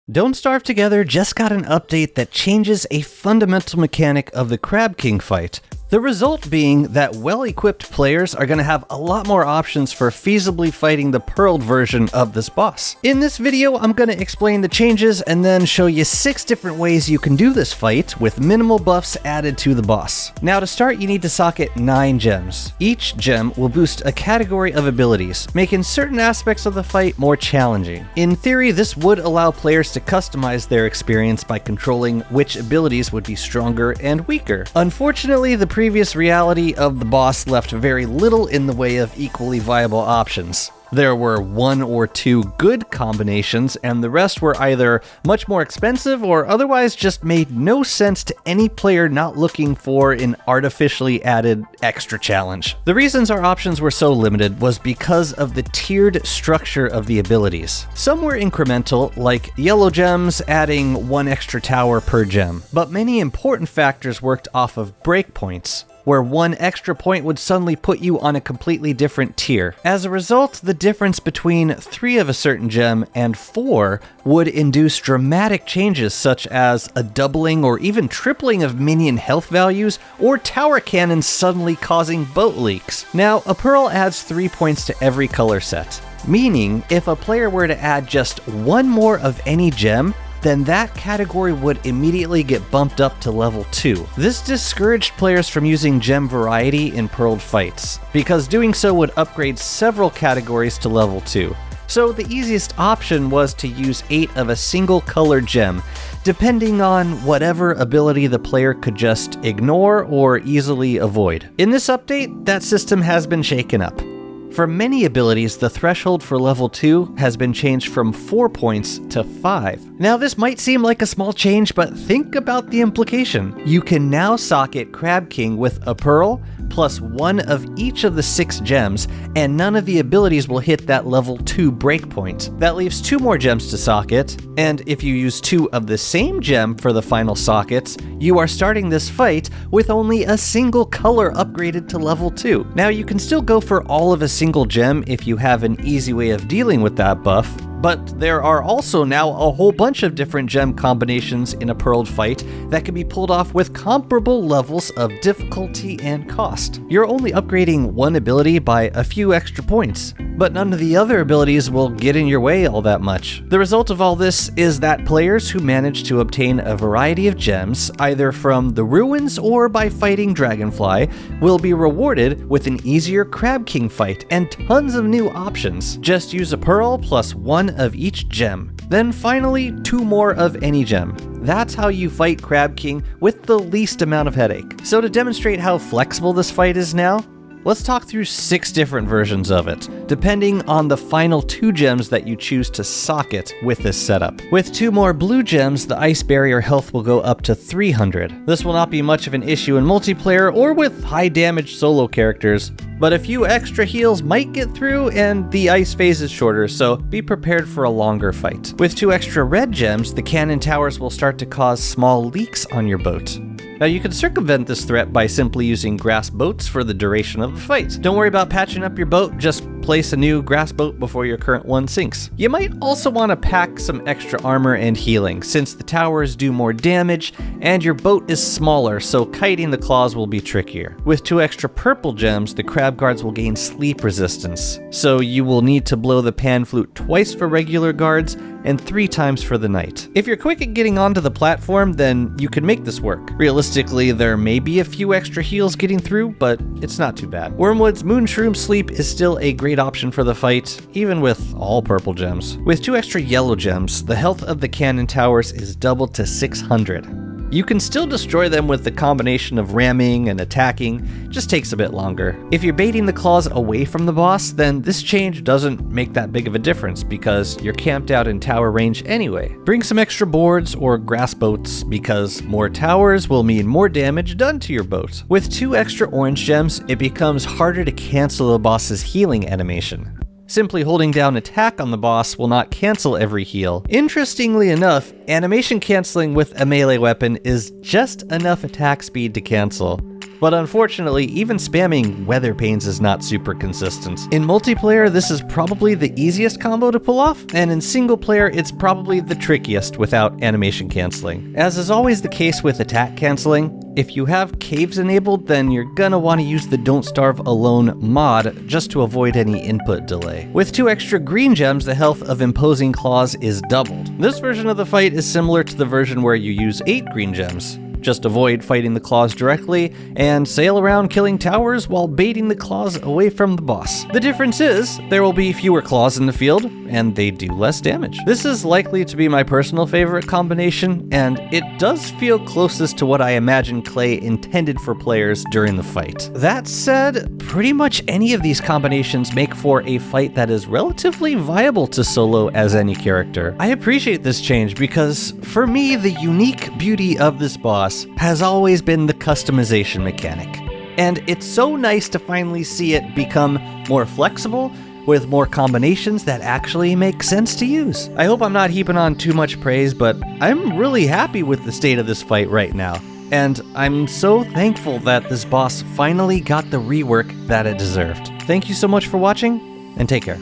Don't Starve Together just got an update that changes a fundamental mechanic of the Crab King fight. The result being that well-equipped players are going to have a lot more options for feasibly fighting the pearled version of this boss. In this video, I'm going to explain the changes and then show you 6 different ways you can do this fight with minimal buffs added to the boss. Now to start, you need to socket 9 gems. Each gem will boost a category of abilities, making certain aspects of the fight more challenging. In theory, this would allow players to customize their experience by controlling which abilities would be stronger and weaker. Unfortunately, the previous reality of the boss left very little in the way of equally viable options. There were 1 or 2 good combinations, and the rest were either much more expensive or otherwise just made no sense to any player not looking for an artificially added extra challenge. The reasons our options were so limited was because of the tiered structure of the abilities. Some were incremental, like yellow gems adding 1 extra tower per gem, but many important factors worked off of breakpoints, where 1 extra point would suddenly put you on a completely different tier. As a result, the difference between 3 of a certain gem and 4 would induce dramatic changes such as a doubling or even tripling of minion health values, or tower cannons suddenly causing boat leaks. Now, a pearl adds 3 points to every color set, meaning if a player were to add just 1 more of any gem, then that category would immediately get bumped up to level 2. This discouraged players from using gem variety in pearled fights, because doing so would upgrade several categories to level 2. So the easiest option was to use 8 of a single color gem, depending on whatever ability the player could just ignore or easily avoid. In this update, that system has been shaken up. For many abilities, the threshold for level 2 has been changed from 4 points to 5. Now this might seem like a small change, but think about the implication. You can now socket Crab King with a pearl, plus 1 of each of the 6 gems, and none of the abilities will hit that level 2 breakpoint. That leaves 2 more gems to socket, and if you use 2 of the same gem for the final sockets, you are starting this fight with only a single color upgraded to level 2. Now you can still go for all of a single gem if you have an easy way of dealing with that buff, but there are also now a whole bunch of different gem combinations in a pearled fight that can be pulled off with comparable levels of difficulty and cost. You're only upgrading 1 ability by a few extra points, but none of the other abilities will get in your way all that much. The result of all this is that players who manage to obtain a variety of gems, either from the ruins or by fighting Dragonfly, will be rewarded with an easier Crab King fight and tons of new options. Just use a pearl plus 1 of each gem. Then finally, 2 more of any gem. That's how you fight Crab King with the least amount of headache. So to demonstrate how flexible this fight is now, let's talk through 6 different versions of it, depending on the final 2 gems that you choose to socket with this setup. With 2 more blue gems, the ice barrier health will go up to 300. This will not be much of an issue in multiplayer or with high damage solo characters, but a few extra heals might get through and the ice phase is shorter, so be prepared for a longer fight. With 2 extra red gems, the cannon towers will start to cause small leaks on your boat. Now you can circumvent this threat by simply using grass boats for the duration of the fight. Don't worry about patching up your boat, just place a new grass boat before your current one sinks. You might also want to pack some extra armor and healing, since the towers do more damage and your boat is smaller, so kiting the claws will be trickier. With 2 extra purple gems, the crab guards will gain sleep resistance, so you will need to blow the pan flute twice for regular guards and 3 times for the night. If you're quick at getting onto the platform, then you can make this work. Realistically, there may be a few extra heals getting through, but it's not too bad. Wormwood's Moonshroom Sleep is still a great option for the fight, even with all purple gems. With 2 extra yellow gems, the health of the cannon towers is doubled to 600. You can still destroy them with the combination of ramming and attacking, just takes a bit longer. If you're baiting the claws away from the boss, then this change doesn't make that big of a difference because you're camped out in tower range anyway. Bring some extra boards or grass boats because more towers will mean more damage done to your boat. With 2 extra orange gems, it becomes harder to cancel the boss's healing animation. Simply holding down attack on the boss will not cancel every heal. Interestingly enough, animation canceling with a melee weapon is just enough attack speed to cancel. But unfortunately, even spamming Weather Panes is not super consistent. In multiplayer, this is probably the easiest combo to pull off, and in single player, it's probably the trickiest without animation canceling. As is always the case with attack canceling, if you have caves enabled, then you're gonna want to use the Don't Starve Alone mod just to avoid any input delay. With 2 extra green gems, the health of Imposing Claws is doubled. This version of the fight is similar to the version where you use 8 green gems. Just avoid fighting the claws directly, and sail around killing towers while baiting the claws away from the boss. The difference is, there will be fewer claws in the field, and they do less damage. This is likely to be my personal favorite combination, and it does feel closest to what I imagine Clay intended for players during the fight. That said, pretty much any of these combinations make for a fight that is relatively viable to solo as any character. I appreciate this change because, for me, the unique beauty of this boss has always been the customization mechanic. And it's so nice to finally see it become more flexible with more combinations that actually make sense to use. I hope I'm not heaping on too much praise, but I'm really happy with the state of this fight right now. And I'm so thankful that this boss finally got the rework that it deserved. Thank you so much for watching, and take care.